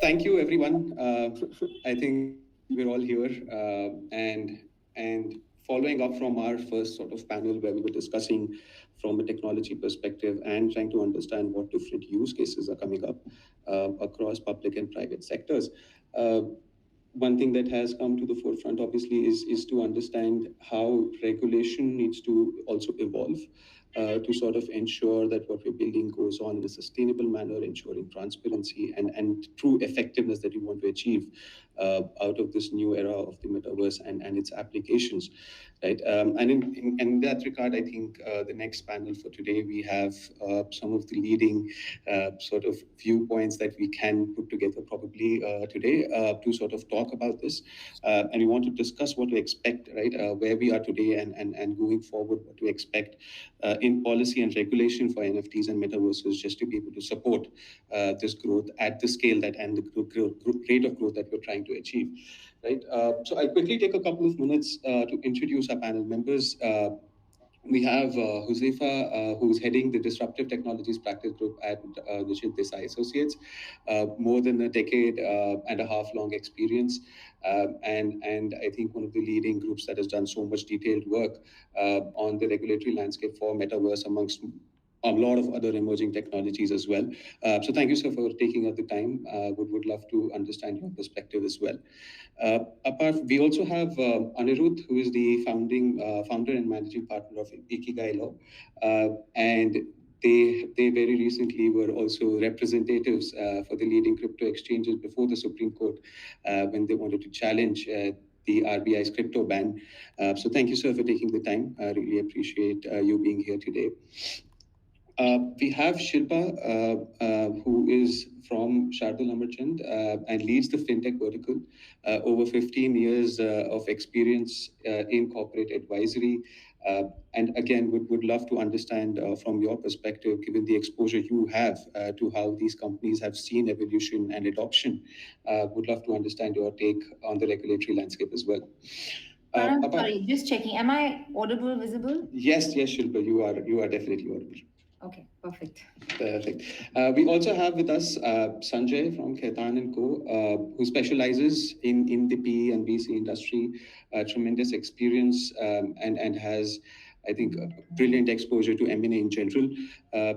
Thank you, everyone. I think we're all here, and following up from our first sort of panel where we were discussing from a technology perspective and trying to understand what different use cases are coming up across public and private sectors. Uh, One thing that has come to the forefront, obviously, is to understand how regulation needs to also evolve to sort of ensure that what we're building goes on in a sustainable manner, ensuring transparency and true effectiveness that we want to achieve out of this new era of the metaverse and its applications, right? And in that regard, I think the next panel for today, we have some of the leading sort of viewpoints that we can put together probably today to sort of talk about this. And we want to discuss what to expect, right? Where we are today and going forward, what to expect in policy and regulation for NFTs and metaverses, just to be able to support this growth at the scale that and the rate of growth that we're trying to achieve, right? So I'll quickly take a couple of minutes to introduce our panel members. We have Huzefa, who's heading the Disruptive Technologies Practice Group at Nishith Desai Associates, more than a decade and a half long experience, and I think one of the leading groups that has done so much detailed work on the regulatory landscape for metaverse amongst a lot of other emerging technologies as well. So thank you, sir, for taking up the time. Would love to understand your perspective as well. We also have Anirudh, who is the founder and managing partner of Ikigai Law, and they very recently were also representatives for the leading crypto exchanges before the Supreme Court when they wanted to challenge the RBI's crypto ban. So thank you, sir, for taking the time. I really appreciate you being here today. We have Shilpa, who is from Shardul, Amarchand, and leads the fintech vertical. Over 15 years of experience in corporate advisory. And again, would love to understand from your perspective, given the exposure you have to how these companies have seen evolution and adoption. Would love to understand your take on the regulatory landscape as well. Sorry, just checking. Am I audible, visible? Yes, Shilpa, you are definitely audible. Okay, perfect. Perfect. We also have with us Sanjay from Khaitan Co, who specializes in the PE and VC industry, tremendous experience, and has, I think, brilliant exposure to M&A in general.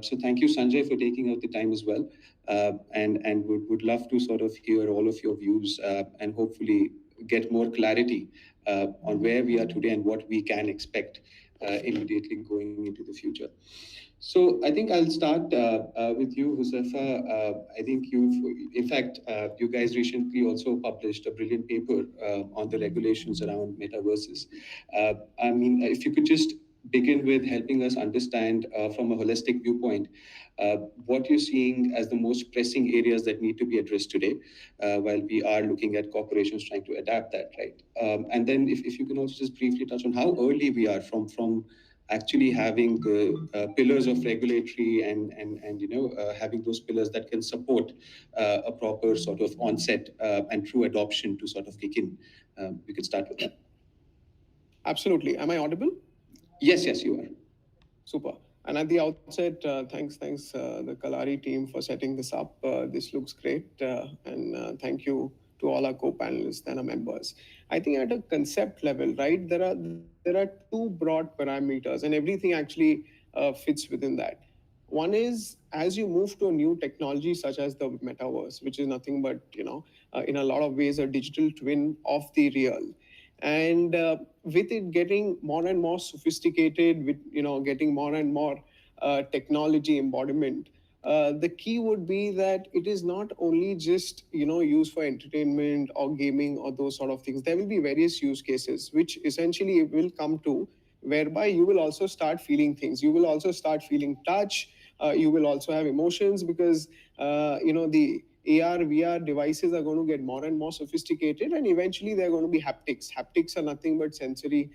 So thank you, Sanjay, for taking out the time as well. And would love to sort of hear all of your views and hopefully get more clarity on where we are today and what we can expect immediately going into the future. So I think I'll start with you, Huzefa. I think you guys recently also published a brilliant paper on the regulations around metaverses. I mean, if you could just begin with helping us understand from a holistic viewpoint what you're seeing as the most pressing areas that need to be addressed today while we are looking at corporations trying to adapt that, right? And then if you can also just briefly touch on how early we are from actually having the pillars of regulatory and having those pillars that can support a proper sort of onset and true adoption to sort of kick in. We could start with that. Absolutely. Am I audible? Yes, you are. Super. And at the outset, thanks the Kalari team for setting this up. This looks great, and thank you to all our co-panelists and our members. I think at a concept level, right, there are two broad parameters, and everything actually fits within that. One is, as you move to a new technology such as the metaverse, which is nothing but, in a lot of ways, a digital twin of the real. And with it getting more and more sophisticated, with getting more and more technology embodiment, the key would be that it is not only just used for entertainment or gaming or those sort of things. There will be various use cases which essentially will come to whereby you will also start feeling things. You will also start feeling touch. You will also have emotions because the AR, VR devices are going to get more and more sophisticated, and eventually they're going to be haptics. Haptics are nothing but sensory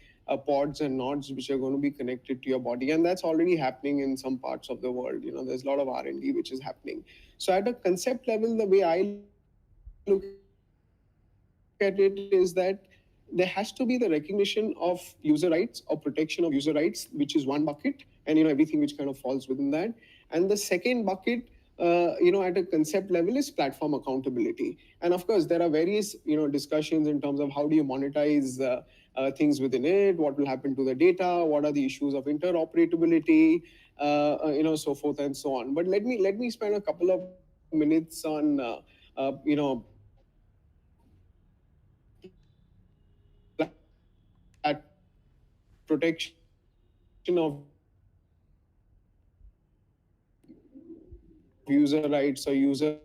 pods and nodes which are going to be connected to your body, and that's already happening in some parts of the world. There's a lot of R&D which is happening. So at a concept level, the way I look at it is that there has to be the recognition of user rights or protection of user rights, which is one bucket, and everything which kind of falls within that. And the second bucket at a concept level is platform accountability. And of course, there are various, discussions in terms of how do you monetize things within it, what will happen to the data, what are the issues of interoperability, so forth and so on. But let me spend a couple of minutes on, protection of user rights or user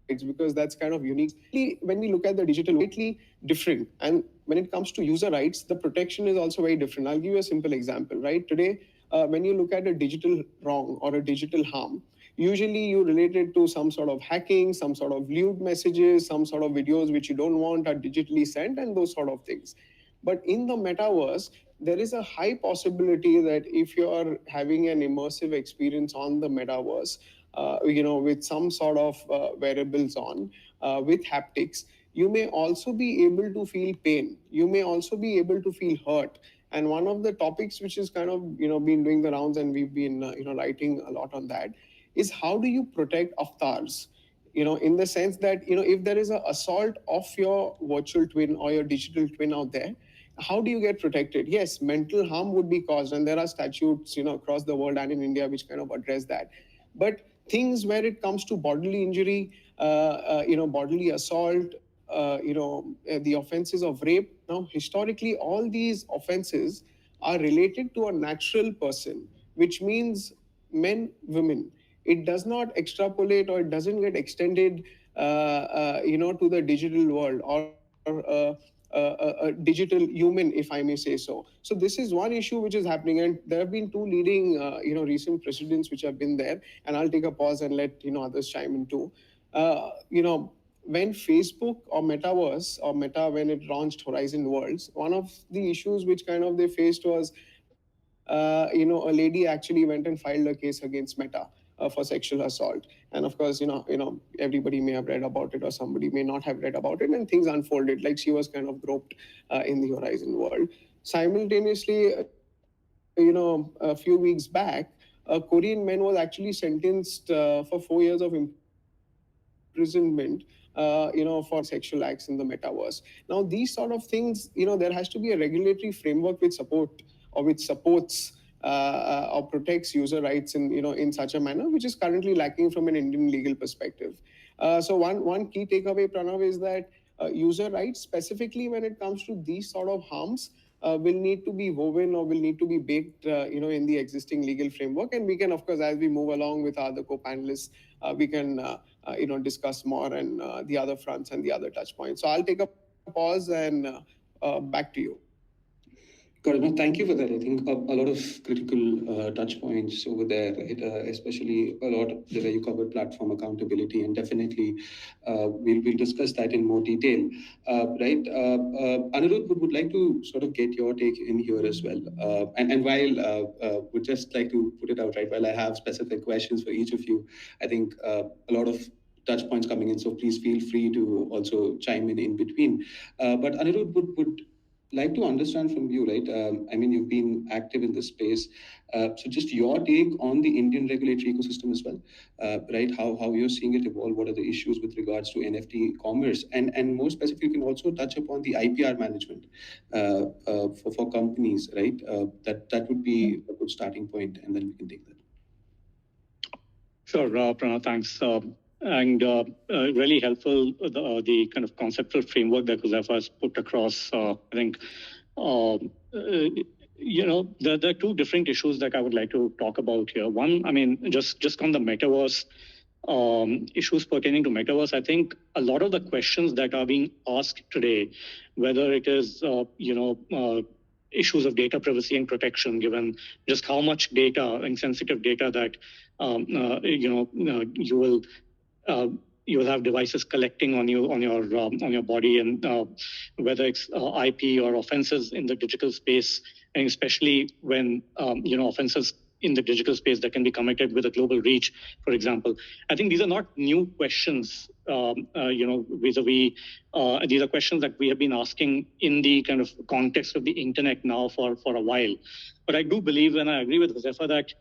rights, because that's kind of unique. When we look at the digital world, slightly different. And when it comes to user rights, the protection is also very different. I'll give you a simple example, right? Today, when you look at a digital wrong or a digital harm, usually you relate it to some sort of hacking, some sort of lewd messages, some sort of videos which you don't want are digitally sent, and those sort of things. But in the metaverse, there is a high possibility that if you are having an immersive experience on the metaverse, with some sort of wearables on, with haptics, you may also be able to feel pain. You may also be able to feel hurt. And one of the topics which is kind of, been doing the rounds, and we've been, writing a lot on that, is how do you protect avatars? In the sense that, if there is an assault of your virtual twin or your digital twin out there, how do you get protected? Yes, mental harm would be caused, and there are statutes, across the world and in India which kind of address that. But things where it comes to bodily injury, bodily assault, the offenses of rape. Now, historically, all these offenses are related to a natural person, which means men, women. It does not extrapolate, or it doesn't get extended, to the digital world, or a digital human, if I may say so. So this is one issue which is happening, and there have been two leading, recent precedents which have been there. And I'll take a pause and let others chime in too. When Facebook or Metaverse or Meta, when it launched Horizon Worlds, one of the issues which kind of they faced was, a lady actually went and filed a case against Meta for sexual assault. And of course, everybody may have read about it, or somebody may not have read about it, and things unfolded like she was kind of groped in the Horizon world. Simultaneously, a few weeks back, a Korean man was actually sentenced for 4 years of imprisonment, for committing sexual acts in the metaverse. Now, these sort of things, there has to be a regulatory framework which supports or protects user rights in such a manner, which is currently lacking from an Indian legal perspective. So one key takeaway, Pranav, is that user rights, specifically when it comes to these sort of harms, will need to be woven, or will need to be baked, in the existing legal framework. And we can, of course, as we move along with other co-panelists, we can, discuss more and the other fronts and the other touch points. So I'll take a pause, and back to you. Got it. No, thank you for that. I think a lot of critical touch points over there, right? Especially a lot of the way you covered platform accountability, and definitely we'll discuss that in more detail, right? Anirudh would like to sort of get your take in here as well. And while would just like to put it out, right, while I have specific questions for each of you, I think a lot of touch points coming in, so please feel free to also chime in between. But Anirudh would like to understand from you, right? I mean, you've been active in this space. So just your take on the Indian regulatory ecosystem as well, right? How you're seeing it evolve, what are the issues with regards to NFT commerce? And more specifically, you can also touch upon the IPR management for companies, right? That would be a good starting point, and then we can take that. Sure, Pranav, thanks. And really helpful, the kind of conceptual framework that Huzefa has put across. I think, there are two different issues that I would like to talk about here. One, I mean, just on the metaverse, issues pertaining to metaverse, I think a lot of the questions that are being asked today, whether it is, issues of data privacy and protection, given just how much data and sensitive data that, you will have devices collecting on your body, and whether it's IP or offenses in the digital space, and especially when offenses in the digital space that can be committed with a global reach, for example. I think these are not new questions, vis-a-vis. These are questions that we have been asking in the kind of context of the internet now for a while. But I do believe, and I agree with Huzefa, that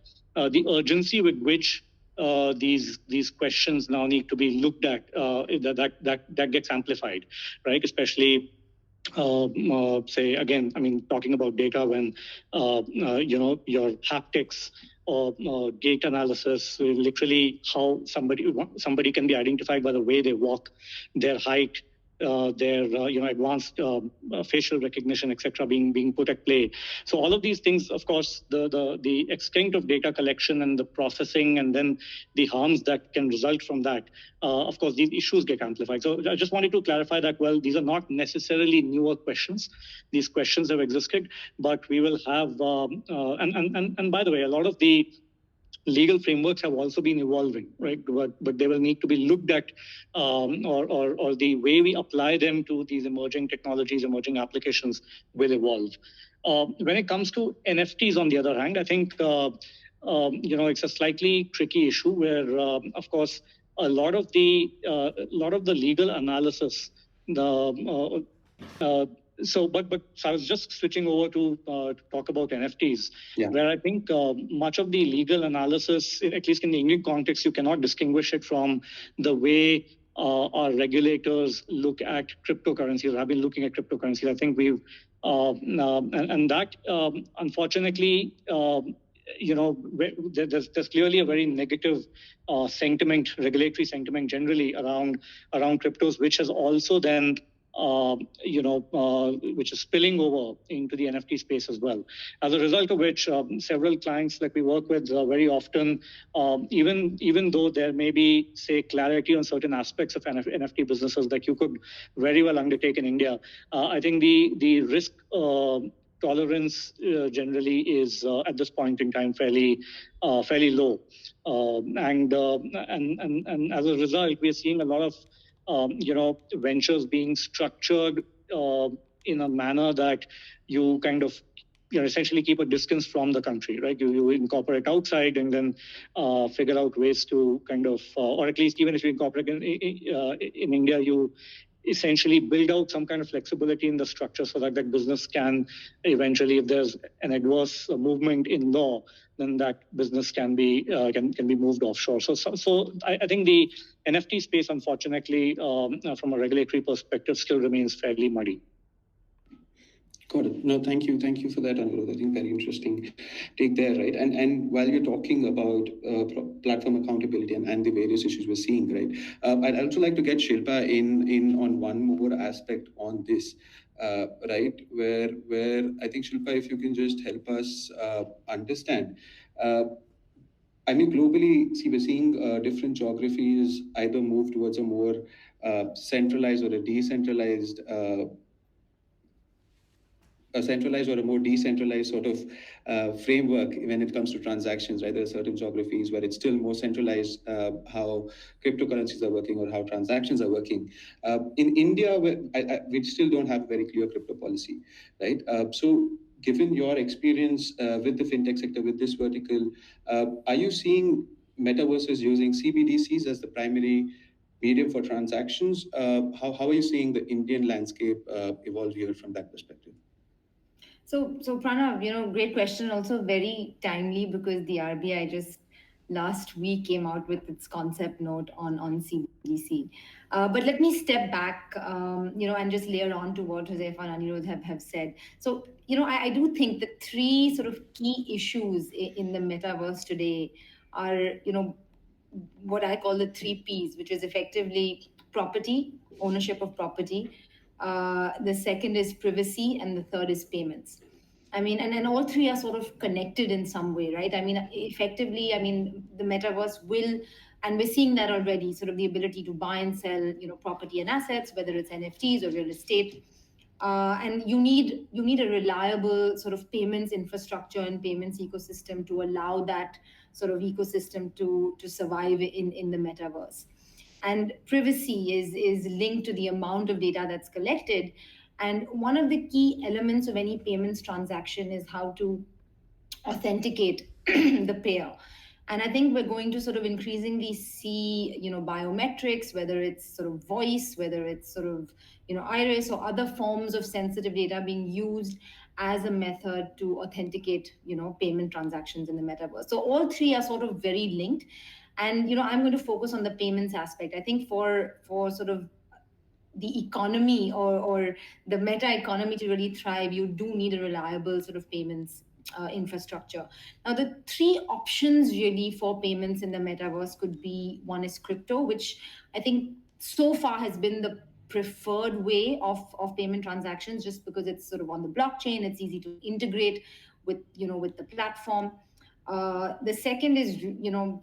the urgency with which these questions now need to be looked at, that gets amplified, right? Especially say again, I mean, talking about data when your haptics or gait analysis, literally how somebody can be identified by the way they walk, their height, their advanced facial recognition, etc., being put at play. So all of these things, of course, the extent of data collection and the processing, and then the harms that can result from that, of course, these issues get amplified. So I just wanted to clarify that, well, these are not necessarily newer questions. These questions have existed, but we will have, and by the way, a lot of the legal frameworks have also been evolving, right? But they will need to be looked at, or the way we apply them to these emerging technologies, emerging applications will evolve. When it comes to NFTs, on the other hand, I think it's a slightly tricky issue where, of course, a lot of the legal analysis, so I was just switching over to talk about NFTs, where I think much of the legal analysis, at least in the Indian context, you cannot distinguish it from the way our regulators look at cryptocurrencies, or have been looking at cryptocurrencies. I think we've, and that, unfortunately, there's clearly a very negative sentiment, regulatory sentiment generally around cryptos, which has also then which is spilling over into the NFT space as well. As a result of which, several clients that we work with very often, even though there may be, say, clarity on certain aspects of NFT businesses that you could very well undertake in India, I think the risk tolerance generally is at this point in time fairly low, and as a result, we are seeing a lot of ventures being structured in a manner that you kind of essentially keep a distance from the country, right? You incorporate outside and then figure out ways to kind of, or at least even if you incorporate in India, you essentially build out some kind of flexibility in the structure so that that business can eventually, if there's an adverse movement in law, then that business can be moved offshore. So I think the NFT space, unfortunately, from a regulatory perspective, still remains fairly muddy. Got it. No, thank you for that, Anirudh. I think very interesting take there, right? And while you're talking about platform accountability and the various issues we're seeing, right? I'd also like to get Shilpa in on one more aspect on this, right? Where I think, Shilpa, if you can just help us understand. I mean, globally, we're seeing different geographies either move towards a more centralized or a decentralized a centralized or a more decentralized sort of framework when it comes to transactions, right? There are certain geographies where it's still more centralized how cryptocurrencies are working or how transactions are working. In India, we still don't have a very clear crypto policy, right? So given your experience with the fintech sector, with this vertical, are you seeing metaverses using CBDCs as the primary medium for transactions? How are you seeing the Indian landscape evolve here from that perspective? So Pranav, great question. Also very timely because the RBI just last week came out with its concept note on CBDC. But let me step back, and just layer on to what Huzefa and Anirudh have said. So, I do think the three sort of key issues in the metaverse today are, what I call the 3 Ps, which is effectively property, ownership of property. The second is privacy, and the third is payments. I mean, and all three are sort of connected in some way, right? I mean, effectively, the metaverse will, and we're seeing that already, sort of the ability to buy and sell, property and assets, whether it's NFTs or real estate. And you need a reliable sort of payments infrastructure and payments ecosystem to allow that sort of ecosystem to survive in the metaverse. And privacy is linked to the amount of data that's collected. And one of the key elements of any payments transaction is how to authenticate the payer. And I think we're going to sort of increasingly see, biometrics, whether it's sort of voice, whether it's sort of, iris or other forms of sensitive data being used as a method to authenticate, payment transactions in the metaverse. So all three are sort of very linked. And I'm going to focus on the payments aspect. I think for sort of the economy or the meta economy to really thrive, you do need a reliable sort of payments infrastructure. Now, the three options really for payments in the metaverse could be: one is crypto, which I think so far has been the preferred way of payment transactions, just because it's sort of on the blockchain, it's easy to integrate with the platform. The second is,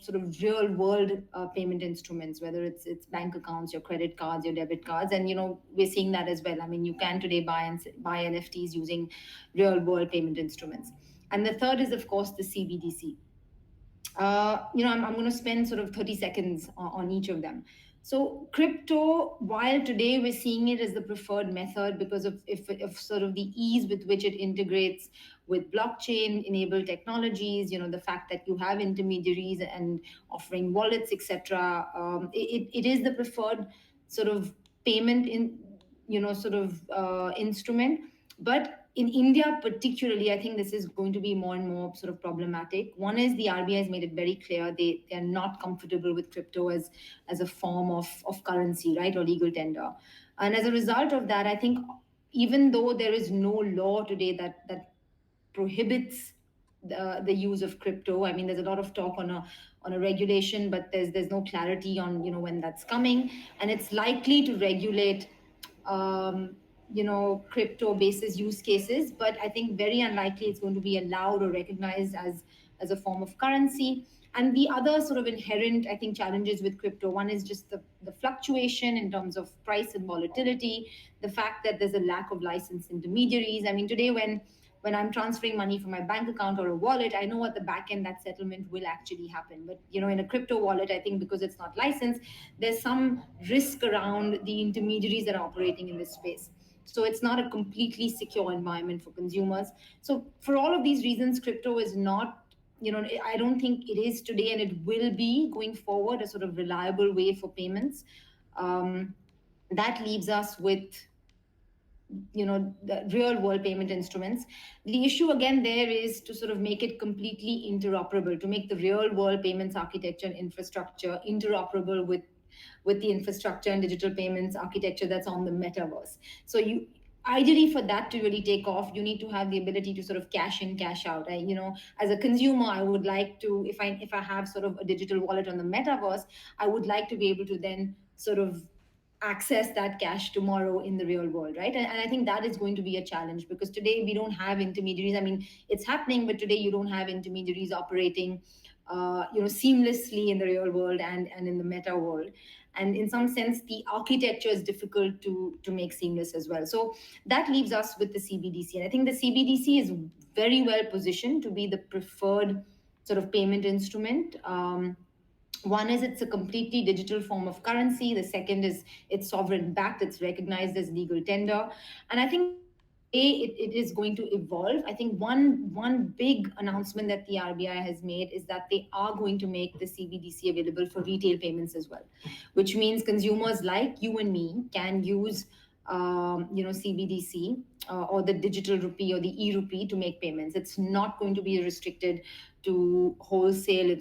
sort of real world payment instruments, whether it's bank accounts, your credit cards, your debit cards, and we're seeing that as well. I mean, you can today buy NFTs using real world payment instruments. And the third is, of course, the CBDC. I'm going to spend sort of 30 seconds on each of them. So crypto, while today we're seeing it as the preferred method because of sort of the ease with which it integrates with blockchain-enabled technologies, the fact that you have intermediaries and offering wallets, etc. It is the preferred sort of payment instrument. But in India particularly, I think this is going to be more and more sort of problematic. One is the RBI has made it very clear they are not comfortable with crypto as a form of currency, right, or legal tender. And as a result of that, I think even though there is no law today that prohibits the use of crypto, I mean, there's a lot of talk on a regulation, but there's no clarity on when that's coming, and it's likely to regulate crypto basis use cases, but I think very unlikely it's going to be allowed or recognized as a form of currency. And the other sort of inherent, I think, challenges with crypto, one is just the fluctuation in terms of price and volatility, the fact that there's a lack of licensed intermediaries. I mean, today when I'm transferring money from my bank account or a wallet, I know at the back end that settlement will actually happen. But in a crypto wallet, I think because it's not licensed, there's some risk around the intermediaries that are operating in this space. So it's not a completely secure environment for consumers. So for all of these reasons, crypto is not, I don't think it is today, and it will be going forward a sort of reliable way for payments. That leaves us with the real world payment instruments. The issue again there is to sort of make it completely interoperable, to make the real world payments architecture and infrastructure interoperable with the infrastructure and digital payments architecture that's on the metaverse. So ideally, for that to really take off, you need to have the ability to sort of cash in, cash out. As a consumer, I would like to, if I have sort of a digital wallet on the metaverse, I would like to be able to then sort of access that cash tomorrow in the real world, right? And I think that is going to be a challenge, because today we don't have intermediaries. I mean, it's happening, but today you don't have intermediaries operating seamlessly in the real world and in the meta world. And in some sense, the architecture is difficult to make seamless as well. So that leaves us with the CBDC. And I think the CBDC is very well positioned to be the preferred sort of payment instrument. One is it's a completely digital form of currency. The second is it's sovereign backed. It's recognized as legal tender. And I think it is going to evolve. I think one big announcement that the RBI has made is that they are going to make the CBDC available for retail payments as well, which means consumers like you and me can use CBDC or the digital rupee or the e-rupee to make payments. It's not going to be restricted to wholesale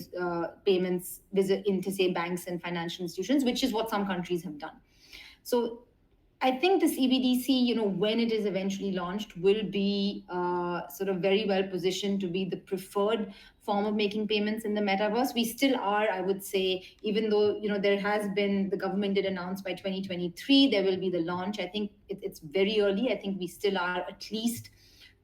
payments into, say, banks and financial institutions, which is what some countries have done. So I think the CBDC, when it is eventually launched, will be sort of very well positioned to be the preferred form of making payments in the metaverse. We still are, I would say, even though, there has been, the government did announce by 2023, there will be the launch. I think it's very early. I think we still are at least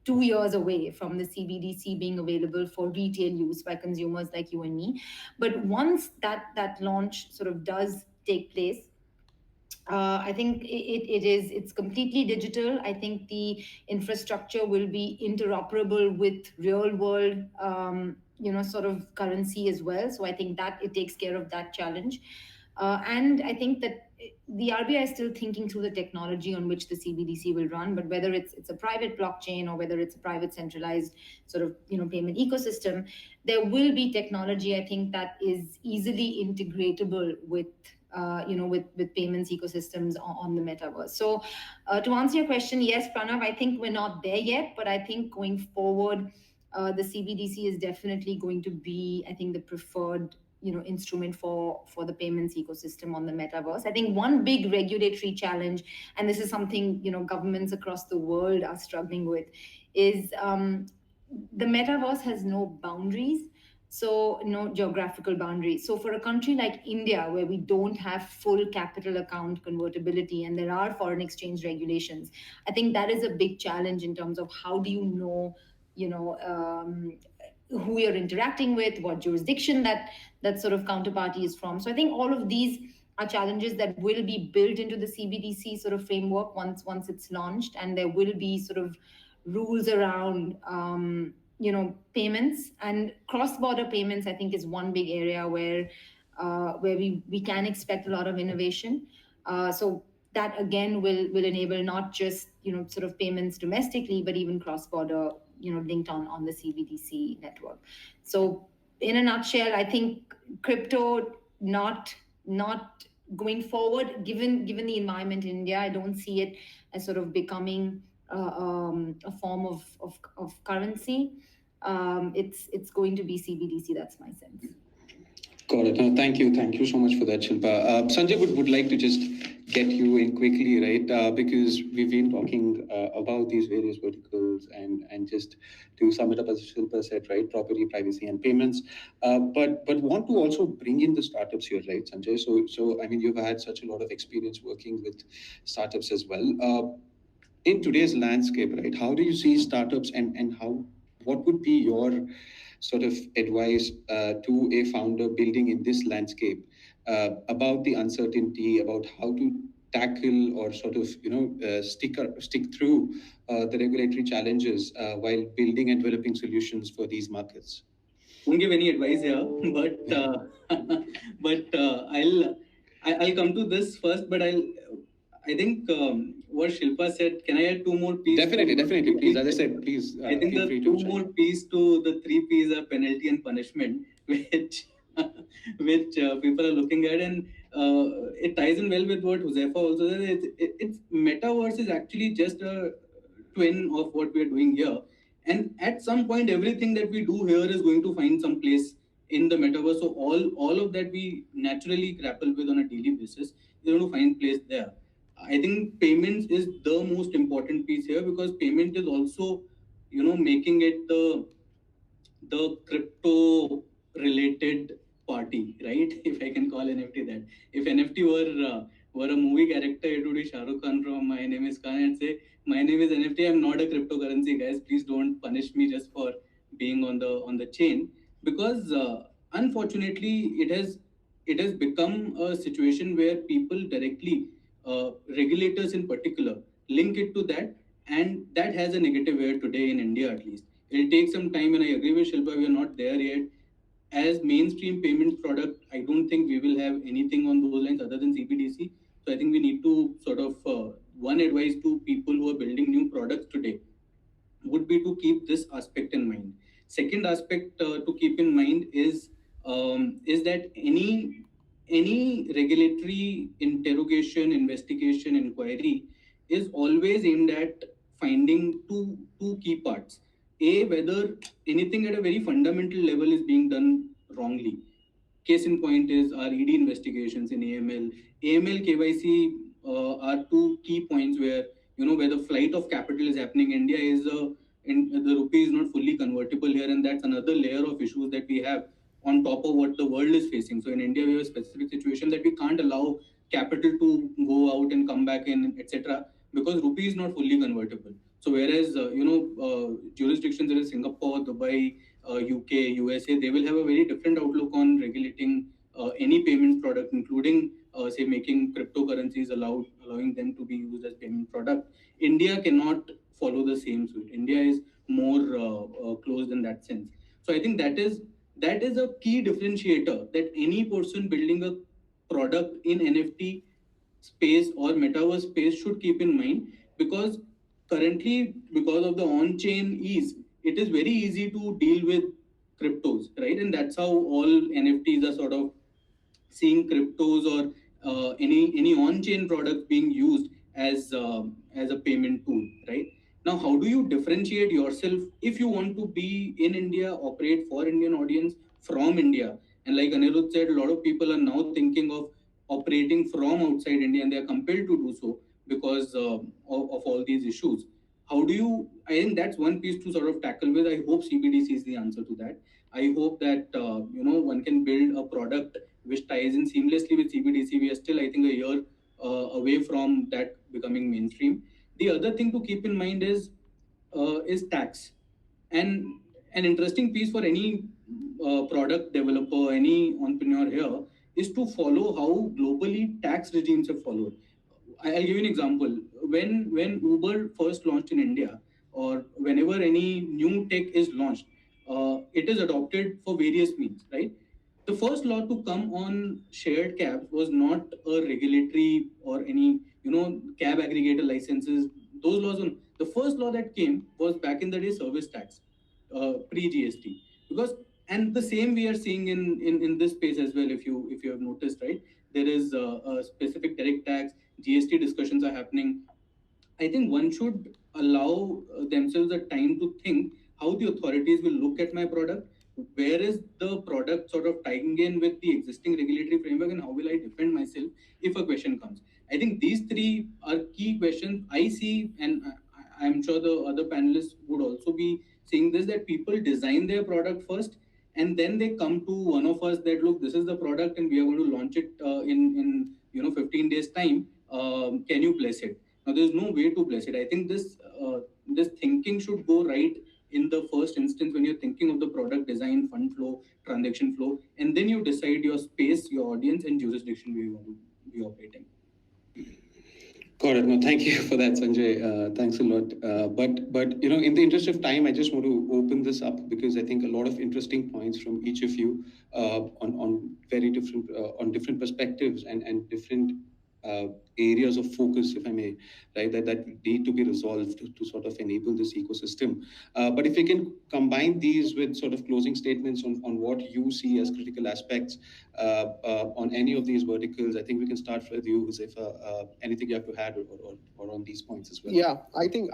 2 years away from the CBDC being available for retail use by consumers like you and me. But once that launch sort of does take place, I think it's completely digital. I think the infrastructure will be interoperable with real world, sort of currency as well. So I think that it takes care of that challenge. And I think that the RBI is still thinking through the technology on which the CBDC will run, but whether it's a private blockchain or whether it's a private centralized sort of payment ecosystem, there will be technology, I think, that is easily integratable with with payments ecosystems on the metaverse. So to answer your question, yes, Pranav, I think we're not there yet, but I think going forward, the CBDC is definitely going to be, I think, the preferred instrument for the payments ecosystem on the metaverse. I think one big regulatory challenge, and this is something governments across the world are struggling with, is the metaverse has no boundaries, so no geographical boundaries. So for a country like India, where we don't have full capital account convertibility and there are foreign exchange regulations, I think that is a big challenge in terms of how do you know who you're interacting with, what jurisdiction that sort of counterparty is from. So I think all of these are challenges that will be built into the CBDC sort of framework once it's launched, and there will be sort of rules around payments, and cross-border payments. I think is one big area where we can expect a lot of innovation. So that again will enable not just sort of payments domestically, but even cross-border linked on the CBDC network. So in a nutshell, I think crypto not going forward, given the environment in India, I don't see it as sort of becoming a form of currency. It's going to be CBDC. That's my sense. Got it. No, thank you so much for that, Shilpa. Sanjay would like to just get you in quickly, right? Because we've been talking about these various verticals and just to sum it up, as Shilpa said, right? Property, privacy, and payments. But want to also bring in the startups here, right, Sanjay? So I mean, you've had such a lot of experience working with startups as well. In today's landscape, right? How do you see startups, and what would be your sort of advice to a founder building in this landscape about the uncertainty, about how to tackle or sort of stick through the regulatory challenges while building and developing solutions for these markets? Won't give any advice here, but I'll come to this first. But I think what Shilpa said. Can I add two more P's? Definitely. Please, as I said, please. I think the two more P's to the three P's are penalty and punishment, which people are looking at, and it ties in well with what Huzefa also said. It's metaverse is actually just a twin of what we are doing here, and at some point, everything that we do here is going to find some place in the metaverse. So all of that we naturally grapple with on a daily basis is going to find place there. I think payments is the most important piece here, because payment is also, making it the crypto related party, right? If I can call NFT that. If NFT were a movie character, it would be Shah Rukh Khan from My Name is Khan and say, my name is NFT, I'm not a cryptocurrency, guys. Please don't punish me just for being on the chain. Because unfortunately, it has become a situation where people directly, regulators in particular, link it to that, and that has a negative air today in India at least. It'll take some time, and I agree with Shilpa, we are not there yet. As mainstream payments product, I don't think we will have anything on those lines other than CBDC. So I think we need to sort of, one advice to people who are building new products today would be to keep this aspect in mind. Second aspect to keep in mind is that any regulatory interrogation, investigation, inquiry is always aimed at finding two key parts. A, whether anything at a very fundamental level is being done wrongly. Case in point is our ED investigations in AML. AML, KYC are two key points where, where the flight of capital is happening. India is the rupee is not fully convertible here, and that's another layer of issues that we have on top of what the world is facing. So in India, we have a specific situation that we can't allow capital to go out and come back in, etc., because rupee is not fully convertible. So whereas, jurisdictions in Singapore, Dubai, UK, USA, they will have a very different outlook on regulating any payments product, including, say, making cryptocurrencies allowing them to be used as payment product. India cannot follow the same suit. India is more closed in that sense. So I think that is a key differentiator that any person building a product in NFT space or metaverse space should keep in mind, because currently, because of the on-chain ease, it is very easy to deal with cryptos, right? And that's how all NFTs are sort of seeing cryptos or any on-chain product being used as a payment tool, right? Now, how do you differentiate yourself if you want to be in India, operate for Indian audience from India? And like Anirudh said, a lot of people are now thinking of operating from outside India, and they are compelled to do so because of all these issues. How do you? I think that's one piece to sort of tackle with. I hope CBDC is the answer to that. I hope that one can build a product which ties in seamlessly with CBDC. We are still, I think, a year away from that becoming mainstream. The other thing to keep in mind is tax. And an interesting piece for any product developer, any entrepreneur here, is to follow how globally tax regimes have followed. I'll give you an example. When Uber first launched in India, or whenever any new tech is launched, it is adopted for various means, right? The first law to come on shared cabs was not a regulatory or any cab aggregator licenses. Those laws on the first law that came was back in the day service tax, pre GST, because and the same we are seeing in this space as well. If you have noticed, right, there is a specific direct tax. GST discussions are happening. I think one should allow themselves the time to think how the authorities will look at my product. Where is the product sort of tying in with the existing regulatory framework, and how will I defend myself if a question comes? I think these three are key questions I see, and I'm sure the other panelists would also be seeing this, that people design their product first, and then they come to one of us that, look, this is the product, and we are going to launch it in 15 days time. Can you bless it? Now, there's no way to bless it. I think this thinking should go right in the first instance when you're thinking of the product design, fund flow, transaction flow, and then you decide your space, your audience, and jurisdiction where you want to be operating. Got it. No, thank you for that, Sanjay. Thanks a lot. But in the interest of time, I just want to open this up because I think a lot of interesting points from each of you on very different on different perspectives and different areas of focus, if I may, right, that need to be resolved to sort of enable this ecosystem. But if we can combine these with sort of closing statements on what you see as critical aspects on any of these verticals, I think we can start with you, Huzefa. Anything you have to add or on these points as well? Yeah, I think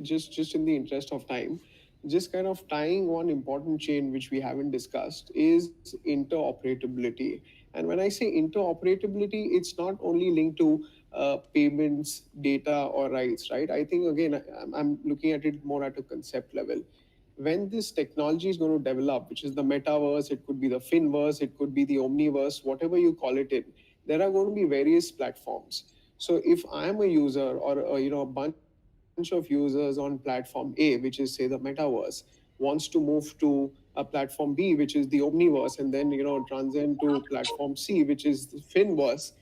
just in the interest of time, just kind of tying one important chain which we haven't discussed is interoperability. And when I say interoperability, it's not only linked to payments, data, or rights, right? I think, again, I'm looking at it more at a concept level. When this technology is going to develop, which is the metaverse, it could be the finverse, it could be the omniverse, whatever you call it in, there are going to be various platforms. So if I'm a user or a bunch of users on platform A, which is say the metaverse, wants to move to a platform B, which is the omniverse, and then transcend to platform C, which is the finverse,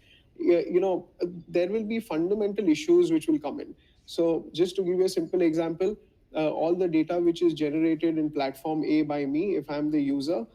there will be fundamental issues which will come in. So just to give you a simple example, all the data which is generated in platform A by me, if I'm the user,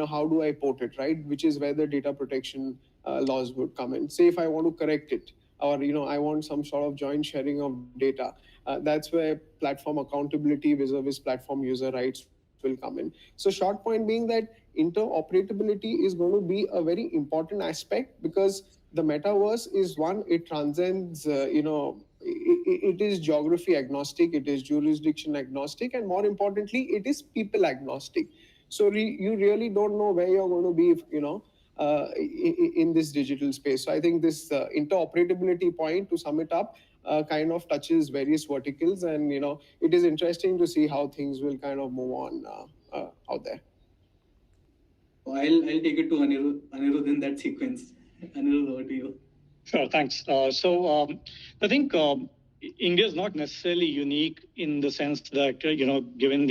how do I port it, right? Which is where the data protection laws would come in. Say if I want to correct it, or I want some sort of joint sharing of data, that's where platform accountability vis-a-vis platform user rights will come in. So short point being that interoperability is going to be a very important aspect, because the metaverse is one, it transcends, it is geography agnostic, it is jurisdiction agnostic, and more importantly, it is people agnostic. So you really don't know where you're going to be, in this digital space. So I think this interoperability point, to sum it up, kind of touches various verticals, and it is interesting to see how things will kind of move on out there. I'll take it to Anirudh in that sequence. Anirudh, over to you. Sure, thanks. So I think India is not necessarily unique in the sense that given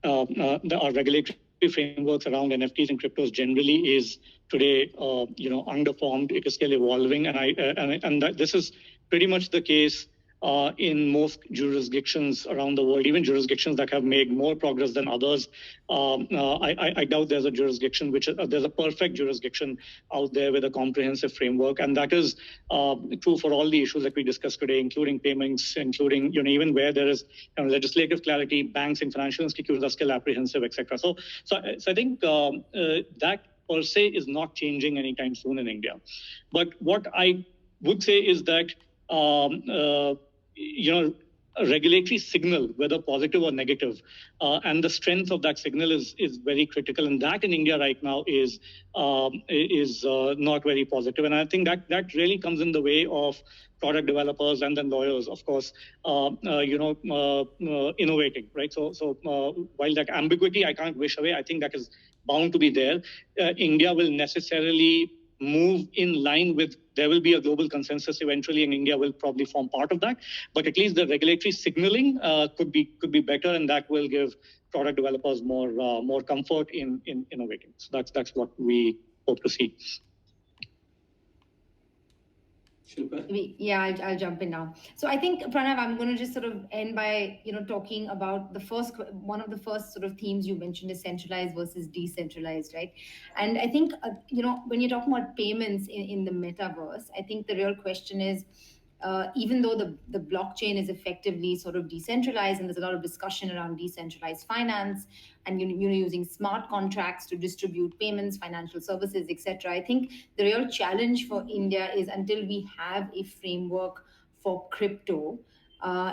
our regulatory frameworks around NFTs and cryptos generally is today underformed. It is still evolving, and this is pretty much the case in most jurisdictions around the world, even jurisdictions that have made more progress than others. I doubt there's a jurisdiction there's a perfect jurisdiction out there with a comprehensive framework, and that is true for all the issues that we discussed today, including payments, including even where there is legislative clarity, banks and financial institutions are still apprehensive, etc. So I think that per se is not changing anytime soon in India. But what I would say is that regulatory signal, whether positive or negative, and the strength of that signal is very critical. And that in India right now is not very positive. And I think that really comes in the way of product developers and then lawyers, of course, innovating, right? So while that ambiguity I can't wish away, I think that is bound to be there. India will necessarily move in line with, there will be a global consensus eventually, and India will probably form part of that. But at least the regulatory signaling could be better, and that will give product developers more comfort in innovating. So that's what we hope to see. Shilpa? Yeah, I'll jump in now. So I think, Pranav, I'm going to just sort of end by talking about one of the first sort of themes you mentioned is centralized versus decentralized, right? And I think when you're talking about payments in the metaverse, I think the real question is, even though the blockchain is effectively sort of decentralized, and there's a lot of discussion around decentralized finance and using smart contracts to distribute payments, financial services, etc. I think the real challenge for India is, until we have a framework for crypto,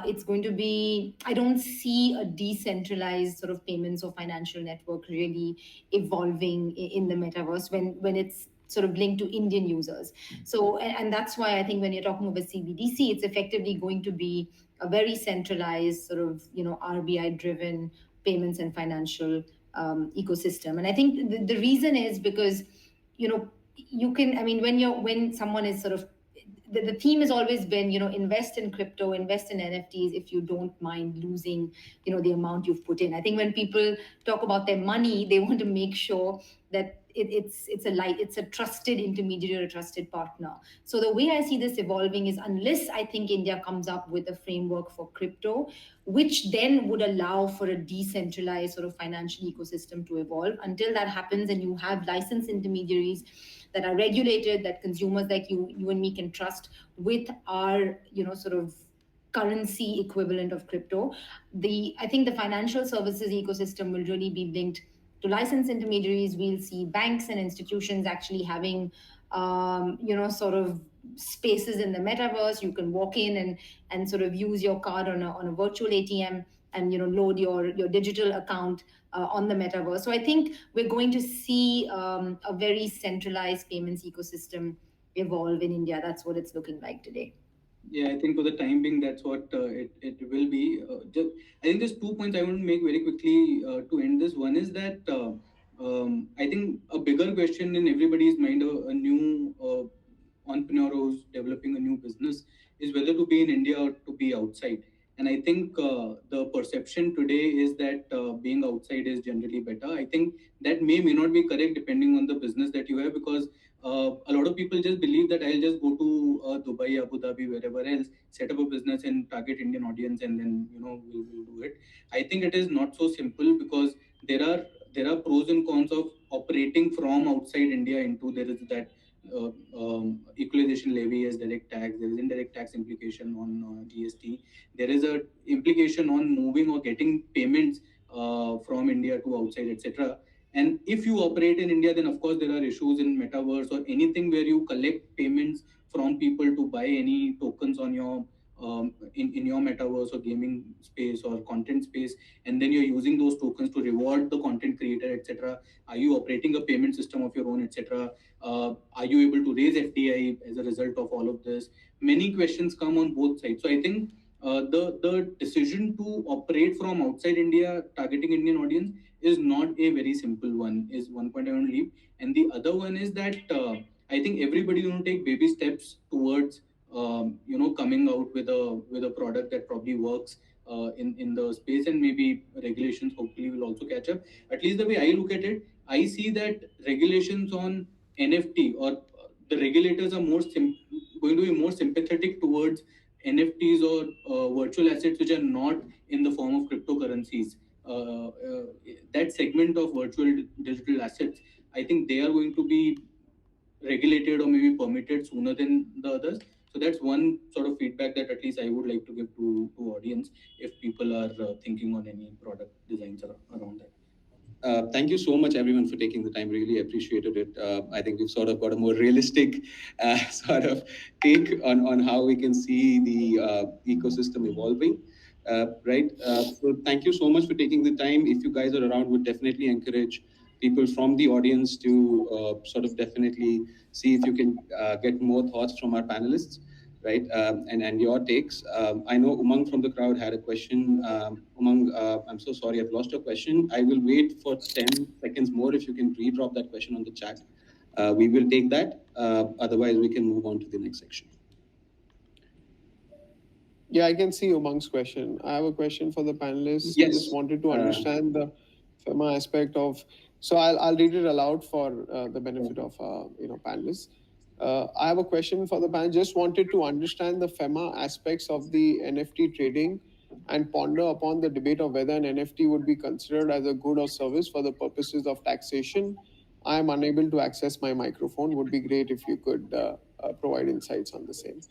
it's going to be, I don't see a decentralized sort of payments or financial network really evolving in the metaverse when it's sort of linked to Indian users. So, and that's why I think when you're talking about CBDC, it's effectively going to be a very centralized sort of, RBI driven payments and financial ecosystem. And I think the reason is because, you can, I mean, when someone is sort of, the theme has always been, invest in crypto, invest in NFTs if you don't mind losing, the amount you've put in. I think when people talk about their money, they want to make sure that it's a trusted intermediary or a trusted partner. So the way I see this evolving is, unless I think India comes up with a framework for crypto, which then would allow for a decentralized sort of financial ecosystem to evolve, until that happens and you have licensed intermediaries that are regulated, that consumers like you and me can trust with our, sort of currency equivalent of crypto, I think the financial services ecosystem will really be linked to licensed intermediaries. We'll see banks and institutions actually having, sort of spaces in the metaverse. You can walk in and sort of use your card on a virtual ATM and load your digital account on the metaverse. So I think we're going to see a very centralized payments ecosystem evolve in India. That's what it's looking like today. Yeah, I think for the time being, that's what it will be. I think there's 2 points I want to make very quickly to end this. One is that I think a bigger question in everybody's mind, a new entrepreneur who's developing a new business, is whether to be in India or to be outside. And I think the perception today is that being outside is generally better. I think that may not be correct depending on the business that you have, because a lot of people just believe that I'll just go to Dubai, Abu Dhabi, wherever else, set up a business and target Indian audience, and then we'll do it. I think it is not so simple, because there are pros and cons of operating from outside India into, there is that equalization levy as direct tax, there is indirect tax implication on GST, there is a implication on moving or getting payments from India to outside, etc. And if you operate in India, then of course there are issues in metaverse or anything where you collect payments from people to buy any tokens on your in your metaverse or gaming space or content space, and then you're using those tokens to reward the content creator, etc. Are you operating a payment system of your own, etc.? Are you able to raise FDI as a result of all of this? Many questions come on both sides. So I think the decision to operate from outside India, targeting Indian audience, is not a very simple one, is one point I want to leave. And the other one is that I think everybody will take baby steps towards coming out with a product that probably works in the space, and maybe regulations hopefully will also catch up. At least the way I look at it, I see that regulations on NFT, or the regulators are going to be more sympathetic towards NFTs or virtual assets which are not in the form of cryptocurrencies. That segment of virtual digital assets, I think they are going to be regulated or maybe permitted sooner than the others. So that's one sort of feedback that at least I would like to give to audience, if people are thinking on any product designs around that. Thank you so much, everyone, for taking the time. Really appreciated it. I think we've sort of got a more realistic sort of take on how we can see the ecosystem evolving. right? So thank you so much for taking the time. If you guys are around, would definitely encourage people from the audience to sort of definitely see if you can get more thoughts from our panelists, right? And your takes. I know Umang from the crowd had a question. Umang, I'm so sorry, I've lost your question. I will wait for 10 seconds more if you can re-drop that question on the chat. We will take that. Otherwise, we can move on to the next section. Yeah, I can see Umang's question. I have a question for the panelists. Yes. I just wanted to understand the FEMA aspect of. So I'll read it aloud for the benefit of panelists. I have a question for the panel. Just wanted to understand the FEMA aspects of the NFT trading and ponder upon the debate of whether an NFT would be considered as a good or service for the purposes of taxation. I am unable to access my microphone. Would be great if you could provide insights on the same.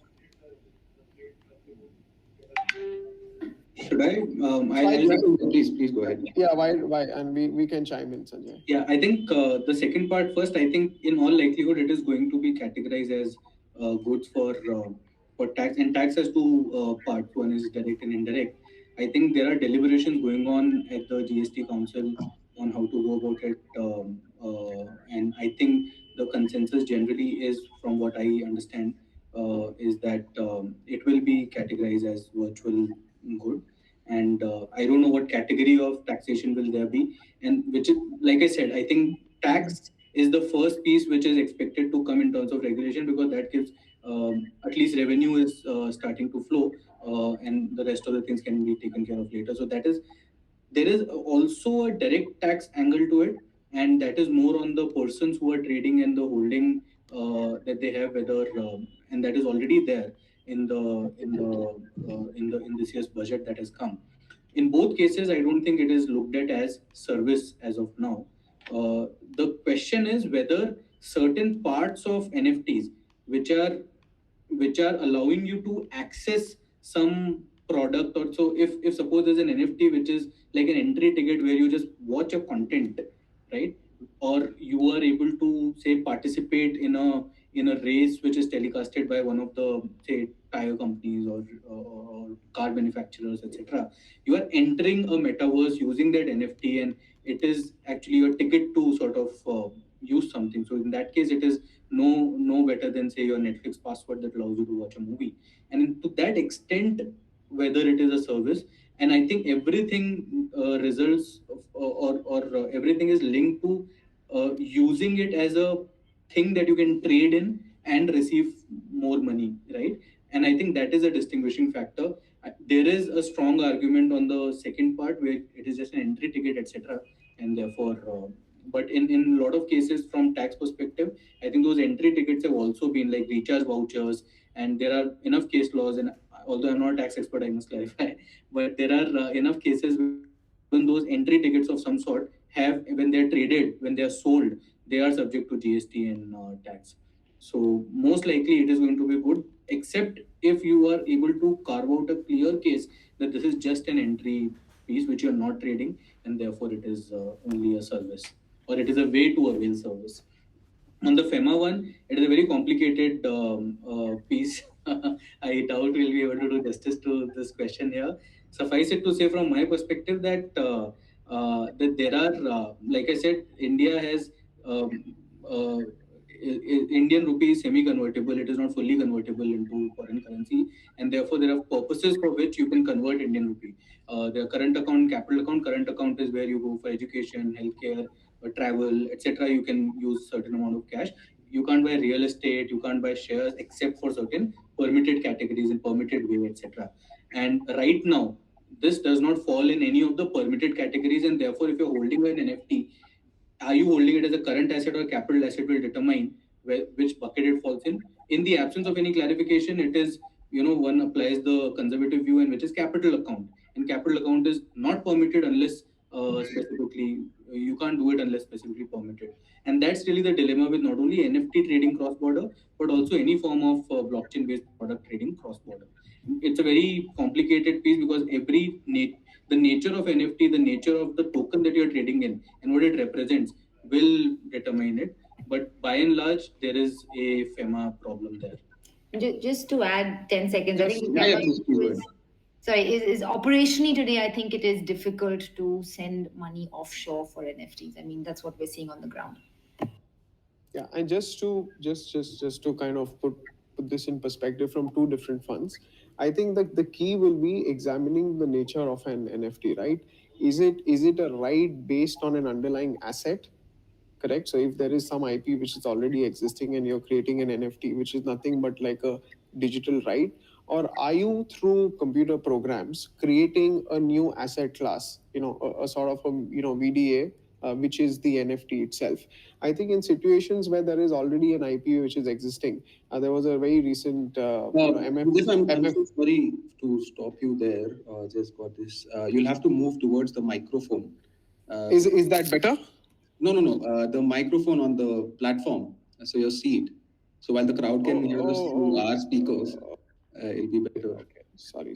Should I? Please go ahead. Yeah, why? And we can chime in, Sanjay. Yeah, I think the second part first. I think in all likelihood it is going to be categorized as goods for tax, and tax has two parts. One is direct and indirect. I think there are deliberations going on at the GST Council on how to go about it, and I think the consensus generally is, from what I understand, is that it will be categorized as virtual good, and I don't know what category of taxation will there be, and which is, like I said, I think tax is the first piece which is expected to come in terms of regulation, because that gives at least revenue is starting to flow, and the rest of the things can be taken care of later. So that is, there is also a direct tax angle to it, and that is more on the persons who are trading and the holding that they have, whether and that is already there in this year's budget that has come. In both cases, I don't think it is looked at as service as of now. The question is whether certain parts of NFTs, which are allowing you to access some product, or so if suppose there's an NFT which is like an entry ticket where you just watch a content, right? Or you are able to say participate in a race which is telecasted by one of the, say, tire companies or car manufacturers, etc. You are entering a metaverse using that NFT, and it is actually a ticket to sort of use something. So in that case, it is no better than, say, your Netflix password that allows you to watch a movie. And to that extent, whether it is a service, and I think everything results of, or everything is linked to using it as a thing that you can trade in and receive more money, right? And I think that is a distinguishing factor. There is a strong argument on the second part where it is just an entry ticket, etc., and therefore but in a lot of cases from tax perspective, I think those entry tickets have also been like recharge vouchers, and there are enough case laws, and although I'm not a tax expert, I must clarify, but there are enough cases when those entry tickets of some sort have, when they're traded, when they are sold, they are subject to GST and tax. So most likely it is going to be good, except if you are able to carve out a clear case that this is just an entry piece which you are not trading, and therefore it is only a service, or it is a way to avail service. On the FEMA one, it is a very complicated piece. I doubt we'll be able to do justice to this question here. Suffice it to say, from my perspective, that there are, like I said, India has Indian rupee is semi-convertible. It is not fully convertible into foreign currency, and therefore there are purposes for which you can convert Indian rupee. The current account, capital account. Current account is where you go for education, healthcare, travel, etc. You can use certain amount of cash. You can't buy real estate, you can't buy shares except for certain permitted categories in permitted way, etc. And right now, this does not fall in any of the permitted categories, and therefore, if you're holding an NFT, are you holding it as a current asset or capital asset will determine which bucket it falls in. In the absence of any clarification, it is, one applies the conservative view, and which is capital account. And capital account is not permitted unless specifically, you can't do it unless specifically permitted. And that's really the dilemma with not only NFT trading cross border, but also any form of blockchain based product trading cross border. It's a very complicated piece because the nature of NFT, the nature of the token that you're trading in, and what it represents will determine it. But by and large, there is a FEMA problem there. Just to add 10 seconds, I think please go ahead. sorry, is operationally today, I think it is difficult to send money offshore for NFTs. I mean, that's what we're seeing on the ground. Yeah, and just to kind of put this in perspective from two different funds, I think that the key will be examining the nature of an NFT, right? Is it a right based on an underlying asset? Correct. So if there is some IP which is already existing and you're creating an NFT, which is nothing but like a digital right, or are you through computer programs creating a new asset class, a sort of a VDA, which is the NFT itself? I think in situations where there is already an IP which is existing, there was a very recent I'm so sorry to stop you there. Just got this. You'll have to move towards the microphone. Is that better? No. The microphone on the platform. So your seat. So while the crowd can hear us through our speakers, it'll be better. Okay. Sorry.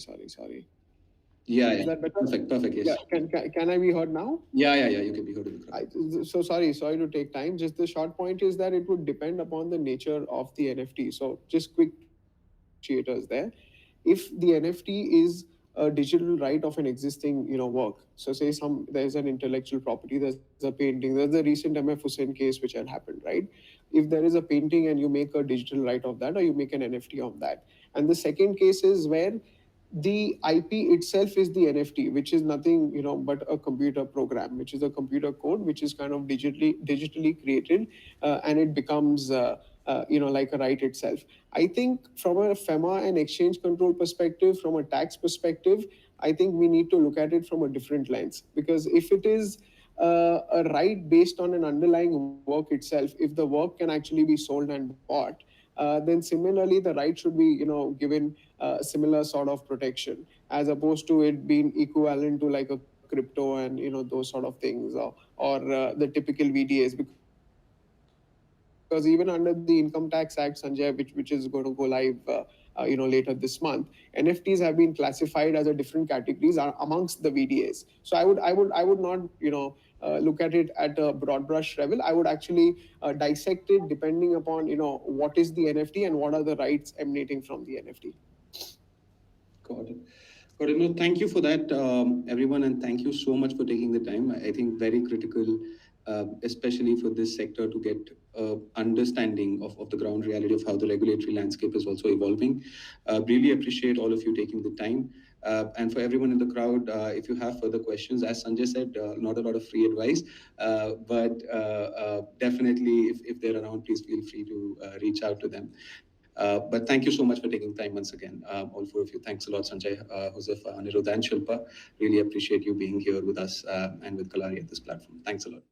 Yeah. Is that better? Perfect. Yes. Yeah. Can I be heard now? Yeah. You can be heard in the crowd. So sorry to take time. Just the short point is that it would depend upon the nature of the NFT. So just quick differentiators there. If the NFT is a digital right of an existing work, so say there's an intellectual property, there's a painting, there's the recent MF Hussain case which had happened, right? If there is a painting and you make a digital right of that, or you make an NFT of that. And the second case is where the IP itself is the NFT, which is nothing but a computer program, which is a computer code, which is kind of digitally created, and it becomes like a right itself. I think from a FEMA and exchange control perspective, from a tax perspective, I think we need to look at it from a different lens, because if it is a right based on an underlying work itself, if the work can actually be sold and bought, then similarly the right should be given similar sort of protection, as opposed to it being equivalent to like a crypto and those sort of things, or the typical VDAs. Because even under the Income Tax Act, Sanjay, which is going to go live later this month, NFTs have been classified as a different categories amongst the VDAs. So I would not look at it at a broad brush level. I would actually dissect it depending upon what is the NFT and what are the rights emanating from the NFT. Got it. No, thank you for that, everyone, and thank you so much for taking the time. I think very critical, especially for this sector, to get understanding of the ground reality of how the regulatory landscape is also evolving. Really appreciate all of you taking the time. And for everyone in the crowd, if you have further questions, as Sanjay said, not a lot of free advice, but definitely if they're around, please feel free to reach out to them. But thank you so much for taking time once again, all four of you. Thanks a lot, Sanjay, Huzefa, Anirudh, and Shilpa. Really appreciate you being here with us and with Kalari at this platform. Thanks a lot.